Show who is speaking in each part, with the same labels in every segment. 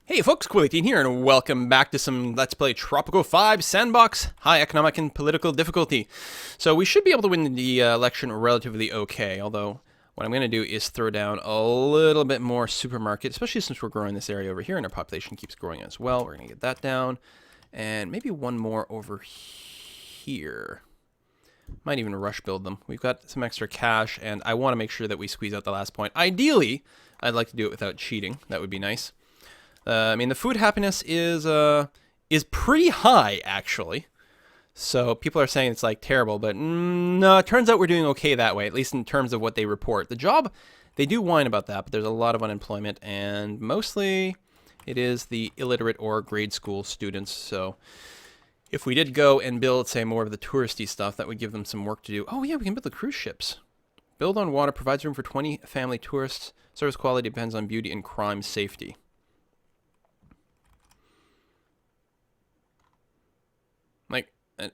Speaker 1: Hey folks, Cool18 here, and welcome back to some Let's Play Tropico 5 Sandbox, high economic and political difficulty. So we should be able to win the election relatively okay, although what I'm going to do is throw down a little bit more supermarket, especially since we're growing this area over here and our population keeps growing as well. We're going to get that down, and maybe one more over here. Might even rush build them. We've got some extra cash, and I want to make sure that we squeeze out the last point. Ideally, I'd like to do it without cheating. That would be nice. I mean, the food happiness is pretty high, actually. So people are saying it's, like, terrible, but no, it turns out we're doing okay that way, at least in terms of what they report. The job, they do whine about that, but there's a lot of unemployment, and mostly it is the illiterate or grade school students. So if we did go and build, say, more of the touristy stuff, that would give them some work to do. Oh, yeah, we can build the cruise ships. Build on water, provides room for 20 family tourists. Service quality depends on beauty and crime safety. Like,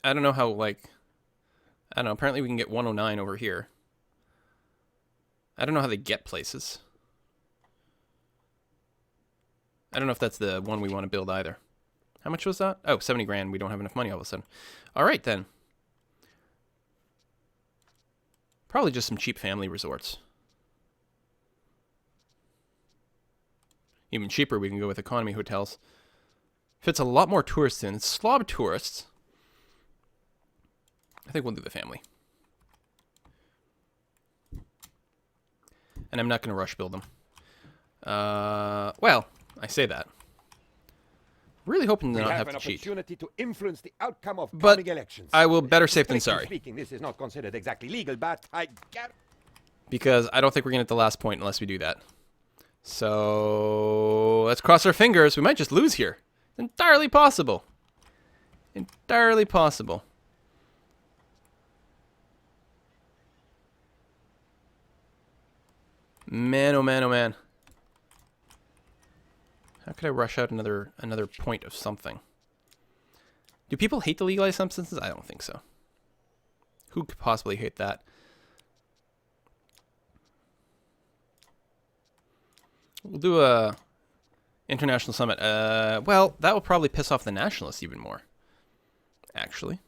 Speaker 1: I don't know how, like, I don't know, apparently we can get 109 over here. I don't know how they get places. I don't know if that's the one we want to build either. How much was that? Oh, 70 grand. We don't have enough money all of a sudden. All right, then. Probably just some cheap family resorts. Even cheaper, we can go with economy hotels. Fits a lot more tourists in. It's slob tourists. I think we'll do the family. And I'm not going to rush build them. Well, I say that. Really hoping to not have to cheat.
Speaker 2: To influence the outcome of
Speaker 1: but
Speaker 2: elections.
Speaker 1: I will better safe than sorry.
Speaker 2: Speaking, this is not considered exactly legal, but
Speaker 1: because I don't think we're going to get the last point unless we do that. So let's cross our fingers. We might just lose here. It's entirely possible. Entirely possible. Man, oh man, oh man. How could I rush out another point of something? Do people hate the legalized substances? I don't think so. Who could possibly hate that? We'll do a international summit. Well, that will probably piss off the nationalists even more. Actually.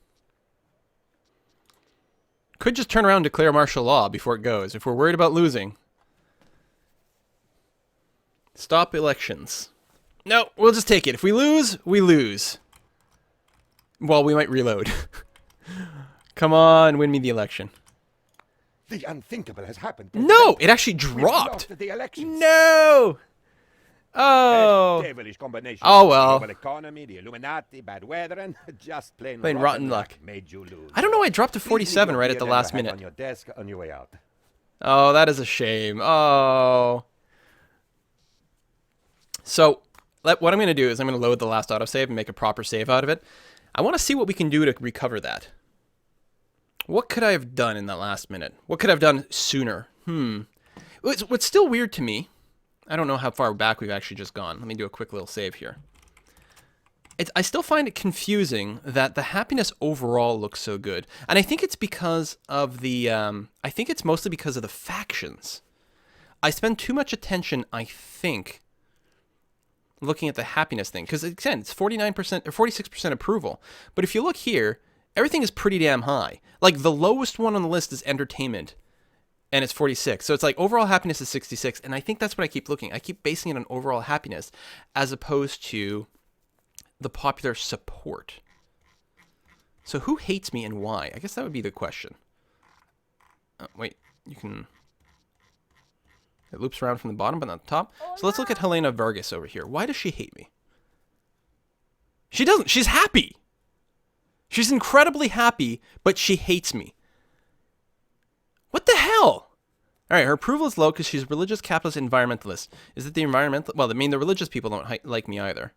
Speaker 1: Could just turn around and declare martial law before it goes, if we're worried about losing. Stop elections. No, we'll just take it. If we lose, we lose. Well, we might reload. Come on, win me the election.
Speaker 2: The unthinkable has happened.
Speaker 1: No, it actually dropped.
Speaker 2: The elections.
Speaker 1: No. Oh.
Speaker 2: Devilish combination.
Speaker 1: Oh well.
Speaker 2: Global economy, the Illuminati, bad weather, and just plain
Speaker 1: rotten luck.
Speaker 2: Made you lose.
Speaker 1: I don't know why it dropped to 47 right at the last minute.
Speaker 2: On your desk on your way out.
Speaker 1: Oh, that is a shame. Oh. So, what I'm going to do is I'm going to load the last autosave and make a proper save out of it. I want to see what we can do to recover that. What could I have done in that last minute? What could I have done sooner? What's still weird to me, I don't know how far back we've actually just gone. Let me do a quick little save here. I still find it confusing that the happiness overall looks so good. And I think it's because of the, I think it's mostly because of the factions. I spend too much attention, I think, looking at the happiness thing, because again, it's 49% or 46% approval. But if you look here, everything is pretty damn high. Like the lowest one on the list is entertainment, and it's 46. So it's like overall happiness is 66, and I think that's what I keep looking. I keep basing it on overall happiness as opposed to the popular support. So who hates me and why? I guess that would be the question. Wait, you can. It loops around from the bottom, but not the top. So let's look at Helena Vargas over here. Why does she hate me? She doesn't. She's happy. She's incredibly happy, but she hates me. What the hell? All right, her approval is low because she's religious, capitalist, environmentalist. Is it the environmental? Well, I mean, the religious people don't like me either.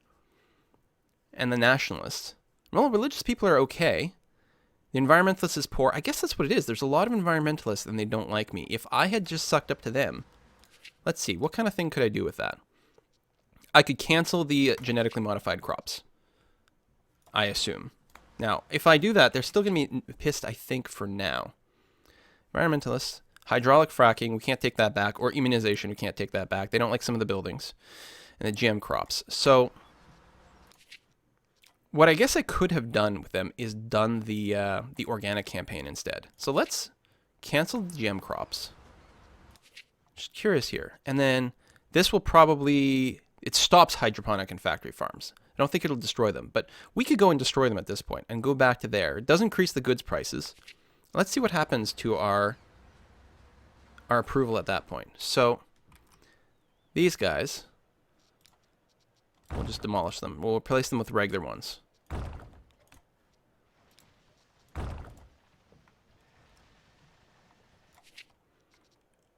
Speaker 1: And the nationalists. Well, religious people are okay. The environmentalist is poor. I guess that's what it is. There's a lot of environmentalists, and they don't like me. If I had just sucked up to them... Let's see, what kind of thing could I do with that? I could cancel the genetically modified crops. I assume. Now, if I do that, they're still going to be pissed, I think, for now. Environmentalists. Hydraulic fracking, we can't take that back. Or immunization, we can't take that back. They don't like some of the buildings. and the GM crops. So what I guess I could have done with them is done the organic campaign instead. So let's cancel the GM crops. Just curious here. And then this will probably, it stops hydroponic and factory farms. I don't think it'll destroy them, but we could go and destroy them at this point and go back to there. It does increase the goods prices. Let's see what happens to our approval at that point. So these guys, we'll just demolish them. We'll replace them with regular ones.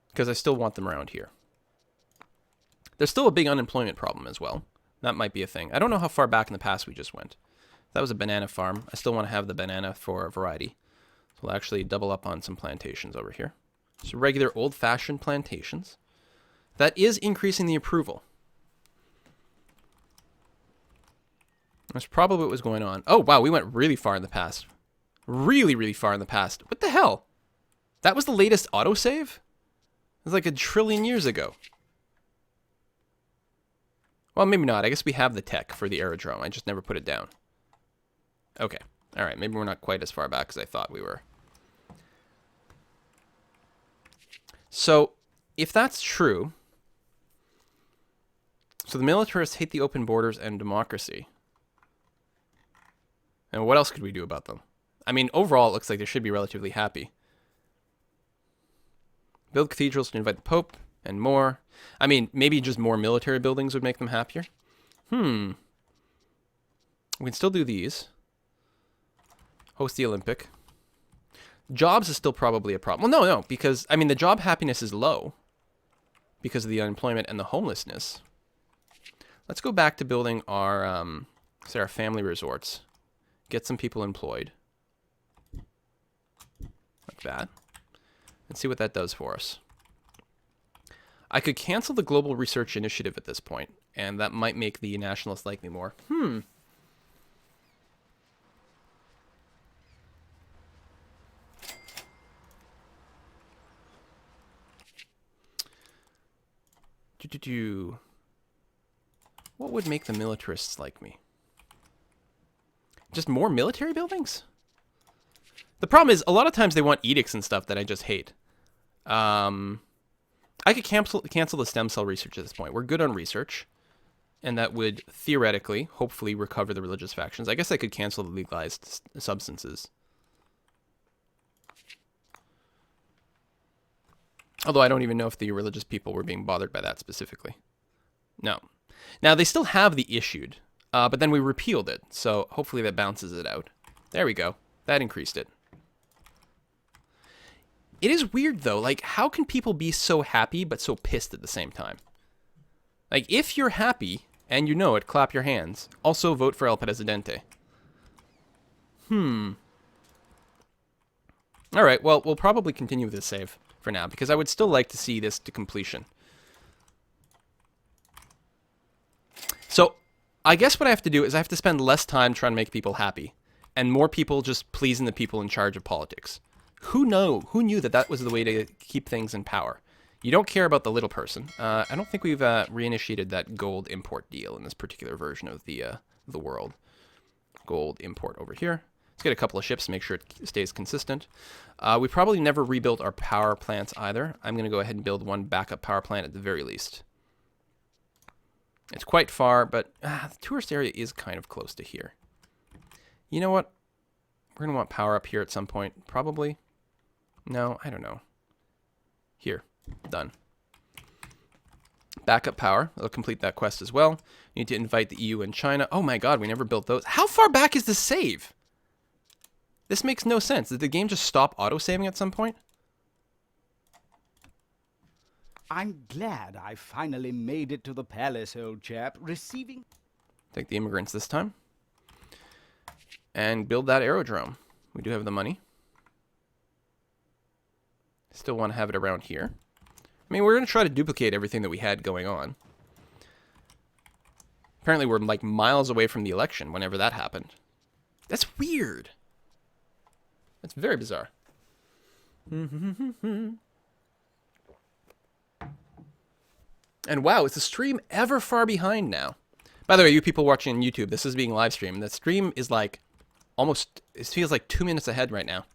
Speaker 1: Because I still want them around here. There's still a big unemployment problem as well. That might be a thing. I don't know how far back in the past we just went. That was a banana farm. I still want to have the banana for a variety. So we'll actually double up on some plantations over here. So regular old-fashioned plantations. That is increasing the approval. That's probably what was going on. Oh, wow, we went really far in the past. Really, really far in the past. What the hell? That was the latest autosave? It was like 1 trillion years ago. Well, maybe not. I guess we have the tech for the aerodrome. I just never put it down. Okay. All right. Maybe we're not quite as far back as I thought we were. So, if that's true... So the militarists hate the open borders and democracy. And what else could we do about them? I mean, overall, it looks like they should be relatively happy. Build cathedrals to invite the Pope, and more. I mean, maybe just more military buildings would make them happier. We can still do these. Host the Olympic. Jobs is still probably a problem. Well, no, because, I mean, the job happiness is low because of the unemployment and the homelessness. Let's go back to building our, say, our family resorts. Get some people employed. Like that. And see what that does for us. I could cancel the Global Research Initiative at this point, and that might make the nationalists like me more. What would make the militarists like me? Just more military buildings? The problem is, a lot of times they want edicts and stuff that I just hate. I could cancel the stem cell research at this point. We're good on research. And that would, theoretically, hopefully recover the religious factions. I guess I could cancel the legalized substances. Although I don't even know if the religious people were being bothered by that specifically. No. Now, they still have the issued, but then we repealed it. So hopefully that bounces it out. There we go. That increased it. It is weird, though. Like, how can people be so happy but so pissed at the same time? Like, if you're happy, and you know it, clap your hands. Also, vote for El Presidente. Alright, well, we'll probably continue with this save for now, because I would still like to see this to completion. So, I guess what I have to do is I have to spend less time trying to make people happy, and more people just pleasing the people in charge of politics. Who knew that that was the way to keep things in power? You don't care about the little person. I don't think we've reinitiated that gold import deal in this particular version of the world. Gold import over here. Let's get a couple of ships to make sure it stays consistent. We probably never rebuilt our power plants either. I'm going to go ahead and build one backup power plant at the very least. It's quite far, but the tourist area is kind of close to here. You know what? We're going to want power up here at some point. Probably. No, I don't know. Here. Done. Backup power. It'll complete that quest as well. Need to invite the EU and China. Oh my god, we never built those. How far back is this save? This makes no sense. Did the game just stop auto-saving at some point?
Speaker 3: I'm glad I finally made it to the palace, old chap. Receiving...
Speaker 1: Take the immigrants this time. And build that aerodrome. We do have the money. Still want to have it around here. I mean, we're going to try to duplicate everything that we had going on. Apparently, we're like miles away from the election whenever that happened. That's weird. That's very bizarre. And wow, is the stream ever far behind now? By the way, you people watching on YouTube, this is being live streamed. The stream is like almost, it feels like 2 minutes ahead right now.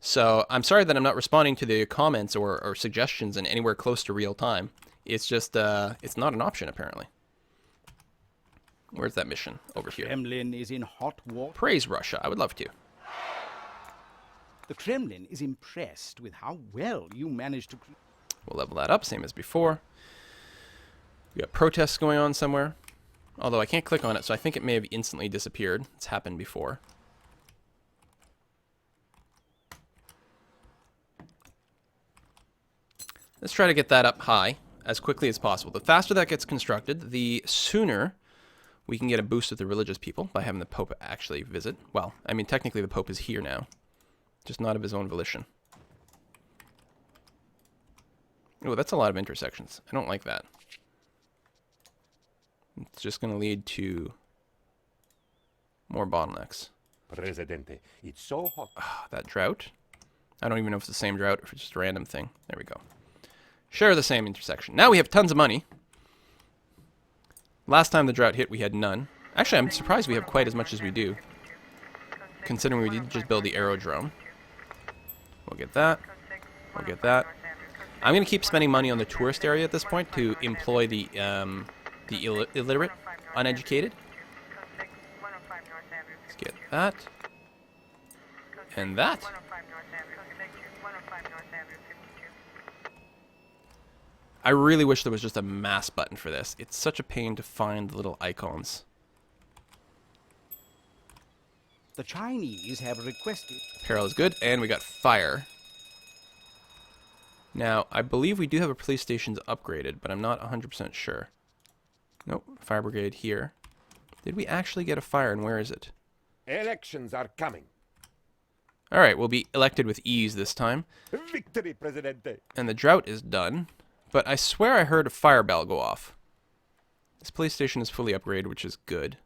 Speaker 1: So I'm sorry that I'm not responding to the comments or suggestions in anywhere close to real time. It's just, it's not an option apparently. Where's that mission? Over here.
Speaker 3: Kremlin is in hot water.
Speaker 1: Praise Russia. I would love to.
Speaker 3: The Kremlin is impressed with how well you managed to...
Speaker 1: We'll level that up, same as before. We got protests going on somewhere. Although I can't click on it, so I think it may have instantly disappeared. It's happened before. Let's try to get that up high as quickly as possible. The faster that gets constructed, the sooner we can get a boost with the religious people by having the Pope actually visit. Well, I mean, technically the Pope is here now, just not of his own volition. Oh, that's a lot of intersections. I don't like that. It's just going to lead to more bottlenecks.
Speaker 2: Presidente, it's so hot.
Speaker 1: That drought. I don't even know if it's the same drought or if it's just a random thing. There we go. Share the same intersection. Now we have tons of money. Last time the drought hit, we had none. Actually, I'm surprised we have quite as much as we do, considering we did just build the aerodrome. We'll get that. We'll get that. I'm going to keep spending money on the tourist area at this point to employ the illiterate, uneducated. Let's get that. And that. I really wish there was just a mass button for this. It's such a pain to find the little icons.
Speaker 3: The Chinese have requested...
Speaker 1: Apparel is good, and we got fire. Now, I believe we do have a police station upgraded, but I'm not 100% sure. Nope, fire brigade here. Did we actually get a fire, and where is it?
Speaker 2: Elections are coming.
Speaker 1: Alright, we'll be elected with ease this time.
Speaker 2: Victory, Presidente.
Speaker 1: And the drought is done. But I swear I heard a fire bell go off. This police station is fully upgraded, which is good.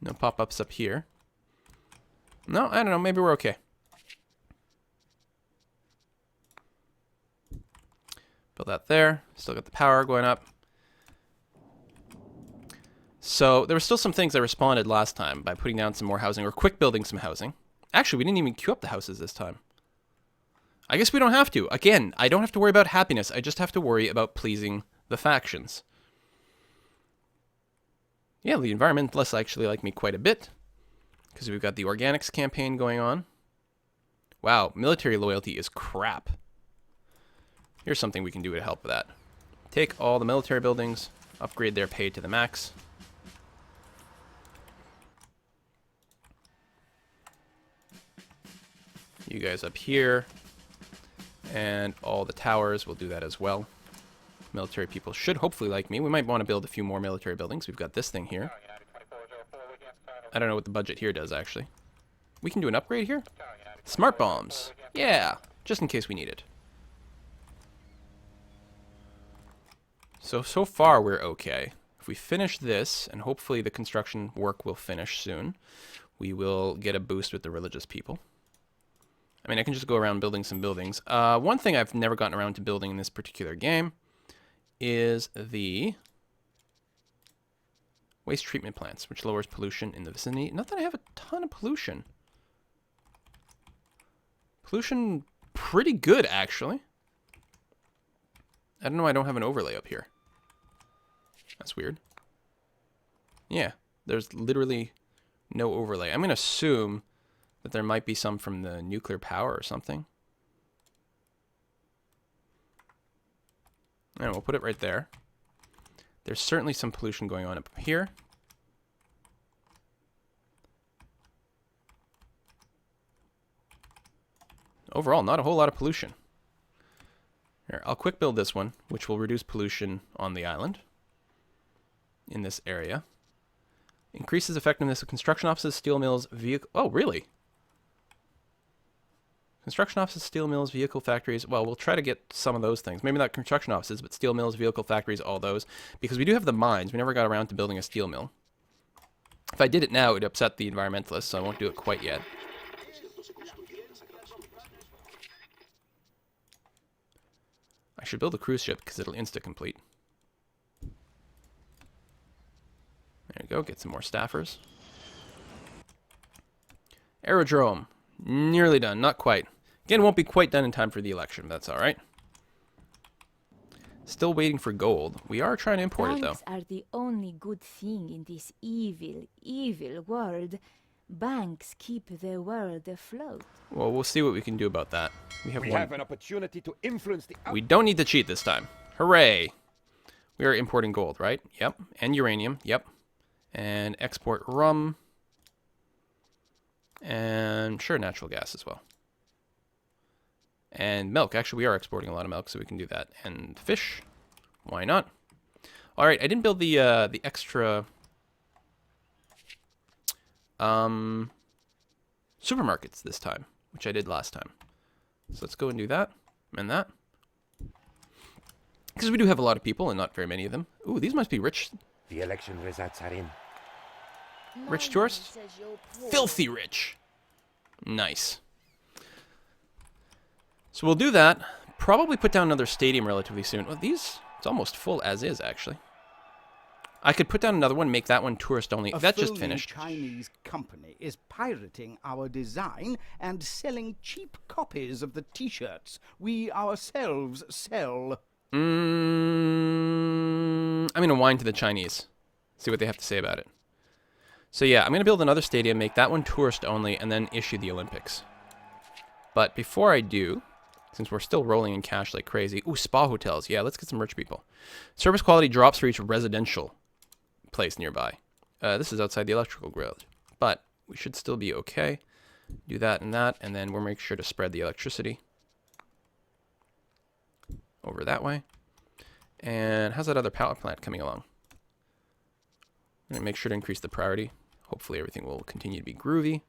Speaker 1: No pop-ups up here. No, I don't know. Maybe we're okay. Build that there. Still got the power going up. So there were still some things I responded last time by putting down some more housing or quick building some housing. Actually, we didn't even queue up the houses this time. I guess we don't have to. Again, I don't have to worry about happiness. I just have to worry about pleasing the factions. Yeah, the environmentalists actually like me quite a bit because we've got the organics campaign going on. Wow, military loyalty is crap. Here's something we can do to help with that. Take all the military buildings, upgrade their pay to the max. You guys up here, and all the towers will do that as well. Military people should hopefully like me. We might want to build a few more military buildings. We've got this thing here. I don't know what the budget here does, actually. We can do an upgrade here? Smart bombs. Yeah, just in case we need it. So far we're okay. If we finish this, and hopefully the construction work will finish soon, we will get a boost with the religious people. I mean, I can just go around building some buildings. One thing I've never gotten around to building in this particular game is the waste treatment plants, which lowers pollution in the vicinity. Not that I have a ton of pollution. Pollution, pretty good, actually. I don't know why I don't have an overlay up here. That's weird. Yeah, there's literally no overlay. I'm going to assume that there might be some from the nuclear power or something. And we'll put it right there. There's certainly some pollution going on up here. Overall, not a whole lot of pollution. Here, I'll quick build this one, which will reduce pollution on the island in this area. Increases effectiveness of construction offices, steel mills, vehicle... Oh, really? Construction offices, steel mills, vehicle factories. Well, we'll try to get some of those things. Maybe not construction offices, but steel mills, vehicle factories, all those. Because we do have the mines. We never got around to building a steel mill. If I did it now, it would upset the environmentalists, so I won't do it quite yet. I should build a cruise ship because it'll insta-complete. There we go, get some more staffers. Aerodrome. Nearly done, not quite. Again, won't be quite done in time for the election, but that's alright. Still waiting for gold. We are trying to import it, though.
Speaker 4: Banks are the only good thing in this evil, evil world. Banks keep the world afloat.
Speaker 1: Well, we'll see what we can do about that. We
Speaker 2: We have an opportunity to influence the
Speaker 1: We don't need to cheat this time. Hooray! We are importing gold, right? Yep. And uranium. Yep. And export rum. And sure, natural gas as well. And milk. Actually, we are exporting a lot of milk, so we can do that. And fish. Why not? All right, I didn't build the extra supermarkets this time, which I did last time. So let's go and do that and that. Because we do have a lot of people and not very many of them. Ooh, these must be rich.
Speaker 2: The election results are in.
Speaker 1: Rich tourists? Filthy rich. Nice. So we'll do that. Probably put down another stadium relatively soon. Well, it's almost full as is, actually. I could put down another one, make that one tourist only. That just finished.
Speaker 3: A Chinese company is pirating our design and selling cheap copies of the T-shirts we ourselves sell.
Speaker 1: I'm going to whine to the Chinese. See what they have to say about it. So yeah, I'm going to build another stadium, make that one tourist only, and then issue the Olympics. But before I do, since we're still rolling in cash like crazy. Ooh, spa hotels. Yeah, let's get some rich people. Service quality drops for each residential place nearby. This is outside the electrical grid, but we should still be okay. Do that, and then we'll make sure to spread the electricity over that way. And how's that other power plant coming along? I'm going to make sure to increase the priority. Hopefully everything will continue to be groovy.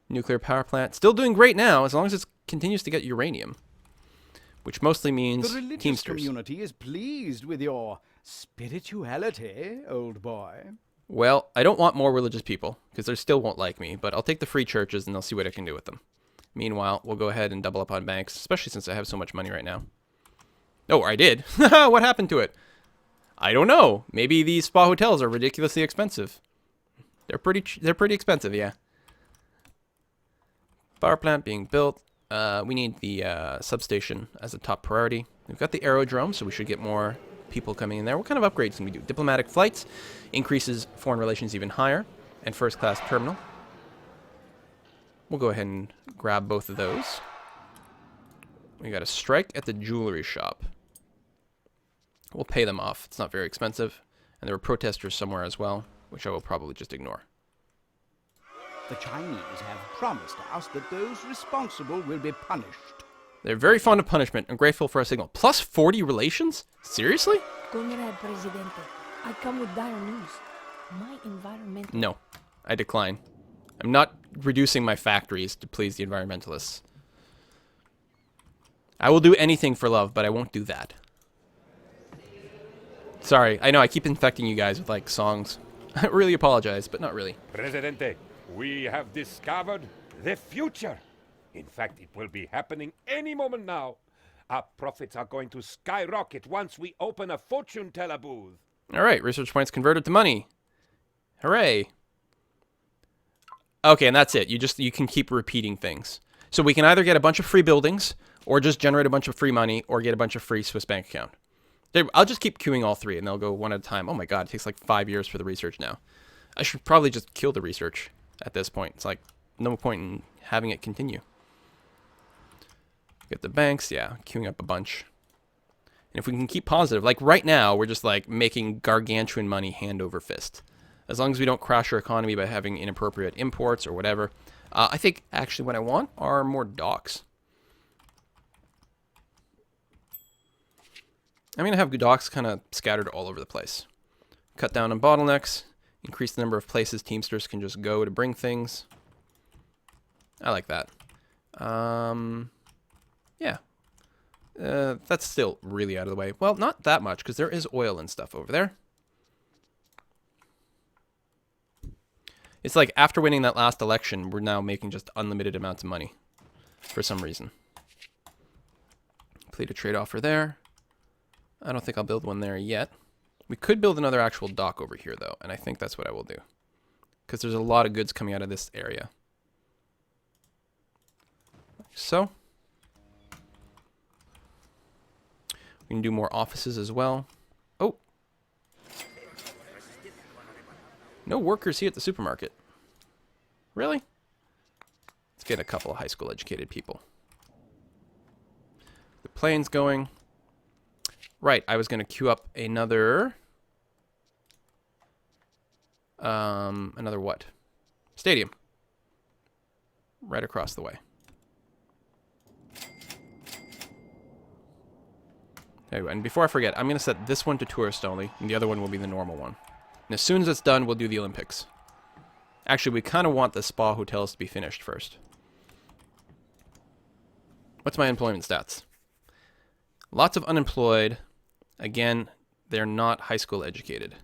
Speaker 1: Nuclear power plant. Still doing great now, as long as it continues to get uranium. Which mostly means
Speaker 3: The religious
Speaker 1: Teamsters.
Speaker 3: community is pleased with your spirituality, old boy.
Speaker 1: Well, I don't want more religious people, because they still won't like me, but I'll take the free churches and they'll see what I can do with them. Meanwhile, we'll go ahead and double up on banks, especially since I have so much money right now. Oh, I did. What happened to it? I don't know. Maybe these spa hotels are ridiculously expensive. They're pretty expensive, yeah. Power plant being built. We need the substation as a top priority. We've got the aerodrome, so we should get more people coming in there. What kind of upgrades can we do? Diplomatic flights increases foreign relations even higher, and first class terminal. We'll go ahead and grab both of those. We got a strike at the jewelry shop. We'll pay them off. It's not very expensive. And there were protesters somewhere as well, which I will probably just ignore.
Speaker 3: The Chinese have promised us that those responsible will be punished.
Speaker 1: They're very fond of punishment and grateful for a signal. Plus 40 relations? Seriously?
Speaker 4: Comrade Presidente, I come with dire news. My environmental...
Speaker 1: No, I decline. I'm not reducing my factories to please the environmentalists. I will do anything for love, but I won't do that. Sorry, I know I keep infecting you guys with, like, songs. I really apologize, but not really.
Speaker 2: Presidente, we have discovered the future. In fact, it will be happening any moment now. Our profits are going to skyrocket once we open a fortune teller booth.
Speaker 1: All right, research points converted to money. Hooray. Okay, and that's it. You can keep repeating things. So we can either get a bunch of free buildings, or just generate a bunch of free money, or get a bunch of free Swiss bank account. I'll just keep queuing all three, and they'll go one at a time. Oh my god, it takes like 5 years for the research now. I should probably just kill the research at this point. It's like, no point in having it continue. Get the banks, yeah, queuing up a bunch. And if we can keep positive, like right now, we're just like making gargantuan money hand over fist. As long as we don't crash our economy by having inappropriate imports or whatever. I think actually what I want are more docks. I'm going to have docks kind of scattered all over the place. Cut down on bottlenecks. Increase the number of places Teamsters can just go to bring things. I like that. Yeah. That's still really out of the way. Well, not that much, because there is oil and stuff over there. It's like after winning that last election, we're now making just unlimited amounts of money for some reason. Complete a trade offer there. I don't think I'll build one there yet. We could build another actual dock over here, though, and I think that's what I will do. Because there's a lot of goods coming out of this area. Like so. We can do more offices as well. Oh! No workers here at the supermarket. Really? Let's get a couple of high school educated people. The plane's going. Right, I was going to queue up another... another what? Stadium. Right across the way. Anyway, and before I forget, I'm going to set this one to tourist only, and the other one will be the normal one. And as soon as it's done, we'll do the Olympics. Actually, we kind of want the spa hotels to be finished first. What's my employment stats? Lots of unemployed. Again, they're not high school educated.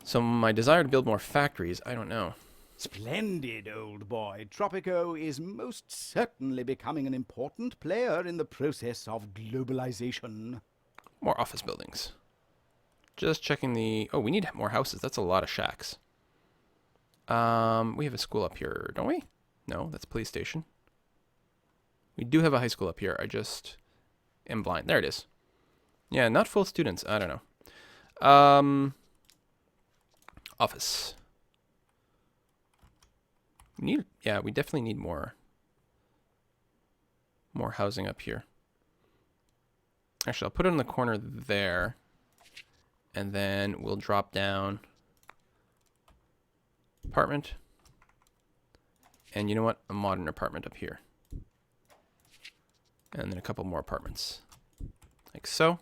Speaker 1: So my desire to build more factories, I don't know.
Speaker 3: Splendid, old boy. Tropico is most certainly becoming an important player in the process of globalization.
Speaker 1: More office buildings. Just checking the... Oh, we need more houses. That's a lot of shacks. We have a school up here, don't we? No, that's a police station. We do have a high school up here. I just am blind. There it is. Yeah, not full students. I don't know. Office. Yeah, we definitely need more housing up here. Actually, I'll put it in the corner there. And then we'll drop down apartment. And you know what? A modern apartment up here. And then a couple more apartments. Like so.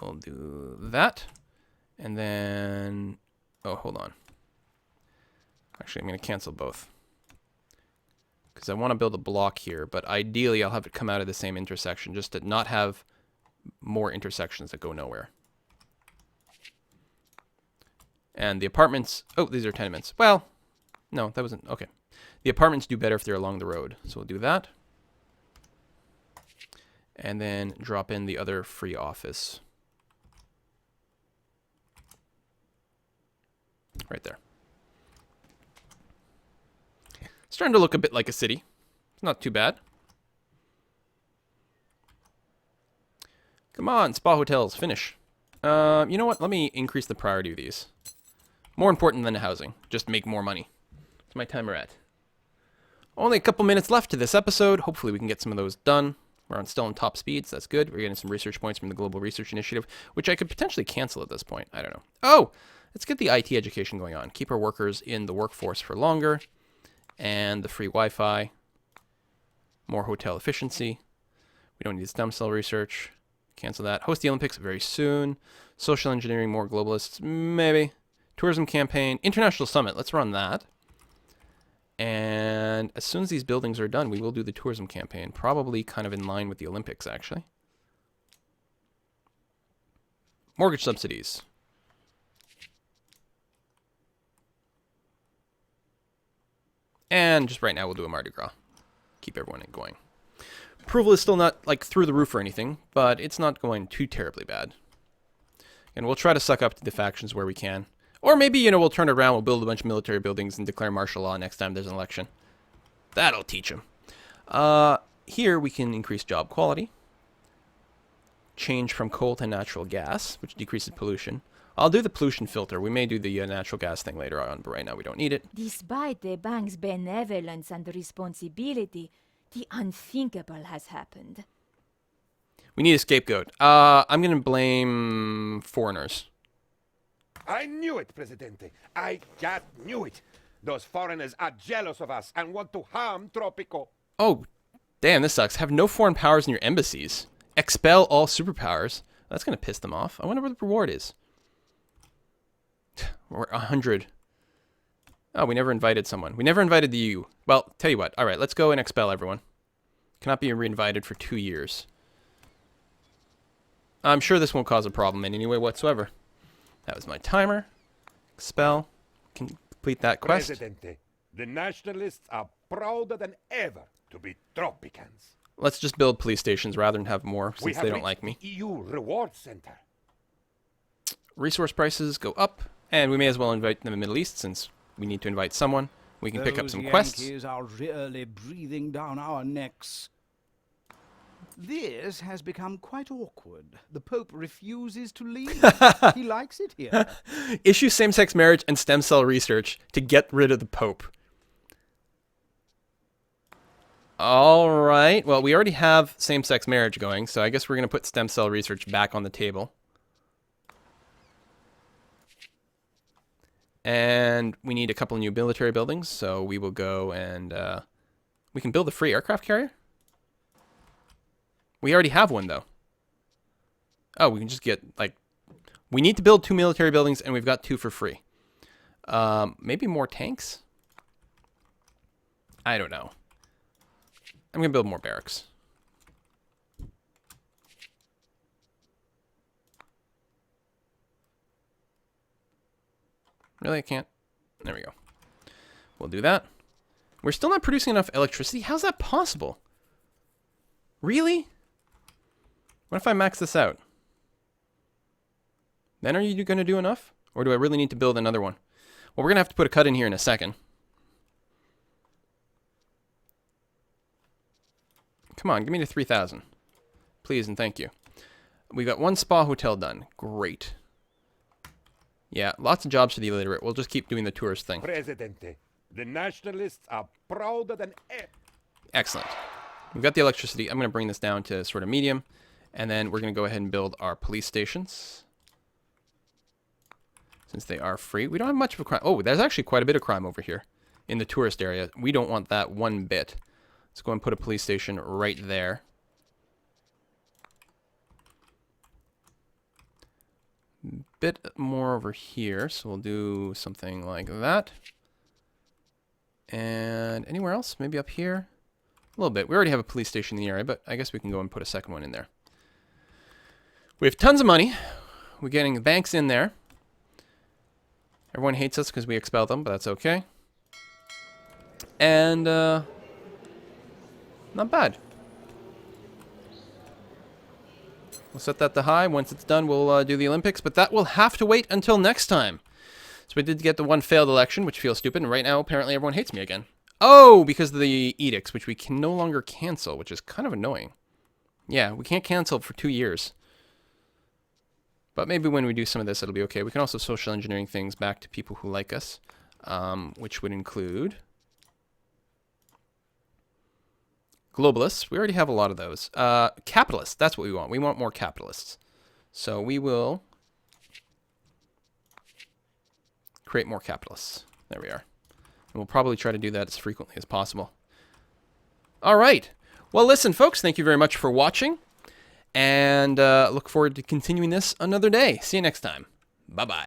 Speaker 1: We'll do that. And then... Oh, hold on. Actually, I'm going to cancel both. Because I want to build a block here, but ideally I'll have it come out of the same intersection, just to not have more intersections that go nowhere. And the apartments... Oh, these are tenements. Well, no, that wasn't... Okay. The apartments do better if they're along the road. So we'll do that. And then drop in the other free office. Right there. It's starting to look a bit like a city. It's not too bad. Come on, spa hotels, finish. You know what? Let me increase the priority of these. More important than the housing. Just make more money. What's my timer at? Only a couple minutes left to this episode. Hopefully we can get some of those done. We're still on top speeds. That's good. We're getting some research points from the Global Research Initiative, which I could potentially cancel at this point. I don't know. Oh! Let's get the IT education going on. Keep our workers in the workforce for longer. And the free Wi-Fi. More hotel efficiency. We don't need stem cell research. Cancel that. Host the Olympics very soon. Social engineering, more globalists. Maybe. Tourism campaign. International summit. Let's run that. And as soon as these buildings are done, we will do the tourism campaign. Probably kind of in line with the Olympics, actually. Mortgage subsidies. And just right now, we'll do a Mardi Gras. Keep everyone going. Approval is still not, like, through the roof or anything, but it's not going too terribly bad. And we'll try to suck up to the factions where we can. Or maybe, you know, we'll turn it around, we'll build a bunch of military buildings and declare martial law next time there's an election. That'll teach them. Here, we can increase job quality. Change from coal to natural gas, which decreases pollution. I'll do the pollution filter. We may do the natural gas thing later on, but right now we don't need it.
Speaker 4: Despite the bank's benevolence and responsibility, the unthinkable has happened.
Speaker 1: We need a scapegoat. I'm going to blame foreigners.
Speaker 2: I knew it, Presidente. I just knew it. Those foreigners are jealous of us and want to harm Tropico.
Speaker 1: Oh, damn, this sucks. Have no foreign powers in your embassies. Expel all superpowers. That's going to piss them off. I wonder what the reward is. We're 100. Oh, we never invited someone. We never invited the EU. Well, tell you what. All right, let's go and expel everyone. Cannot be reinvited for 2 years. I'm sure this won't cause a problem in any way whatsoever. That was my timer. Expel. Complete that quest.
Speaker 2: Presidente, the nationalists are prouder than ever to be Tropicans.
Speaker 1: Let's just build police stations rather than have more,
Speaker 2: We
Speaker 1: since
Speaker 2: have
Speaker 1: they don't
Speaker 2: reached
Speaker 1: like me.
Speaker 2: the EU Reward Center.
Speaker 1: Resource prices go up, and we may as well invite the Middle East, since we need to invite someone. We can pick up some quests.
Speaker 3: Yankees are really breathing down our necks. This has become quite awkward. The Pope refuses to leave. He likes it here.
Speaker 1: Issue same-sex marriage and stem cell research to get rid of the Pope. All right. Well, we already have same-sex marriage going, so I guess we're going to put stem cell research back on the table. And we need a couple new military buildings, so we will go and we can build a free aircraft carrier. We already have one, though. Oh, we can just get, like, we need to build 2 military buildings, and we've got 2 for free. Maybe more tanks? I don't know. I'm going to build more barracks. Really, I can't? There we go. We'll do that. We're still not producing enough electricity? How's that possible? Really? What if I max this out? Then are you going to do enough? Or do I really need to build another one? Well, we're going to have to put a cut in here in a second. Come on, give me the 3,000. Please and thank you. We got 1 spa hotel done. Great. Yeah, lots of jobs for the illiterate. We'll just keep doing the tourist thing.
Speaker 2: Presidente, the nationalists are prouder than ever.
Speaker 1: Excellent. We've got the electricity. I'm going to bring this down to sort of medium. And then we're going to go ahead and build our police stations. Since they are free. We don't have much of a crime. Oh, there's actually quite a bit of crime over here in the tourist area. We don't want that one bit. Let's go and put a police station right there. Bit more over here, so we'll do something like that. And anywhere else? Maybe up here? A little bit. We already have a police station in the area, but I guess we can go and put a second one in there. We have tons of money. We're getting the banks in there. Everyone hates us because we expel them, but that's okay. And, not bad. We'll set that to high. Once it's done, we'll do the Olympics, but that will have to wait until next time. So we did get the one failed election, which feels stupid, and right now, apparently, everyone hates me again. Oh, because of the edicts, which we can no longer cancel, which is kind of annoying. Yeah, we can't cancel for 2 years. But maybe when we do some of this, it'll be okay. We can also social engineering things back to people who like us, which would include globalists. We already have a lot of those. Capitalists, that's what we want. We want more capitalists. So we will create more capitalists. There we are. And we'll probably try to do that as frequently as possible. All right. Well, listen, folks, thank you very much for watching. And look forward to continuing this another day. See you next time. Bye-bye.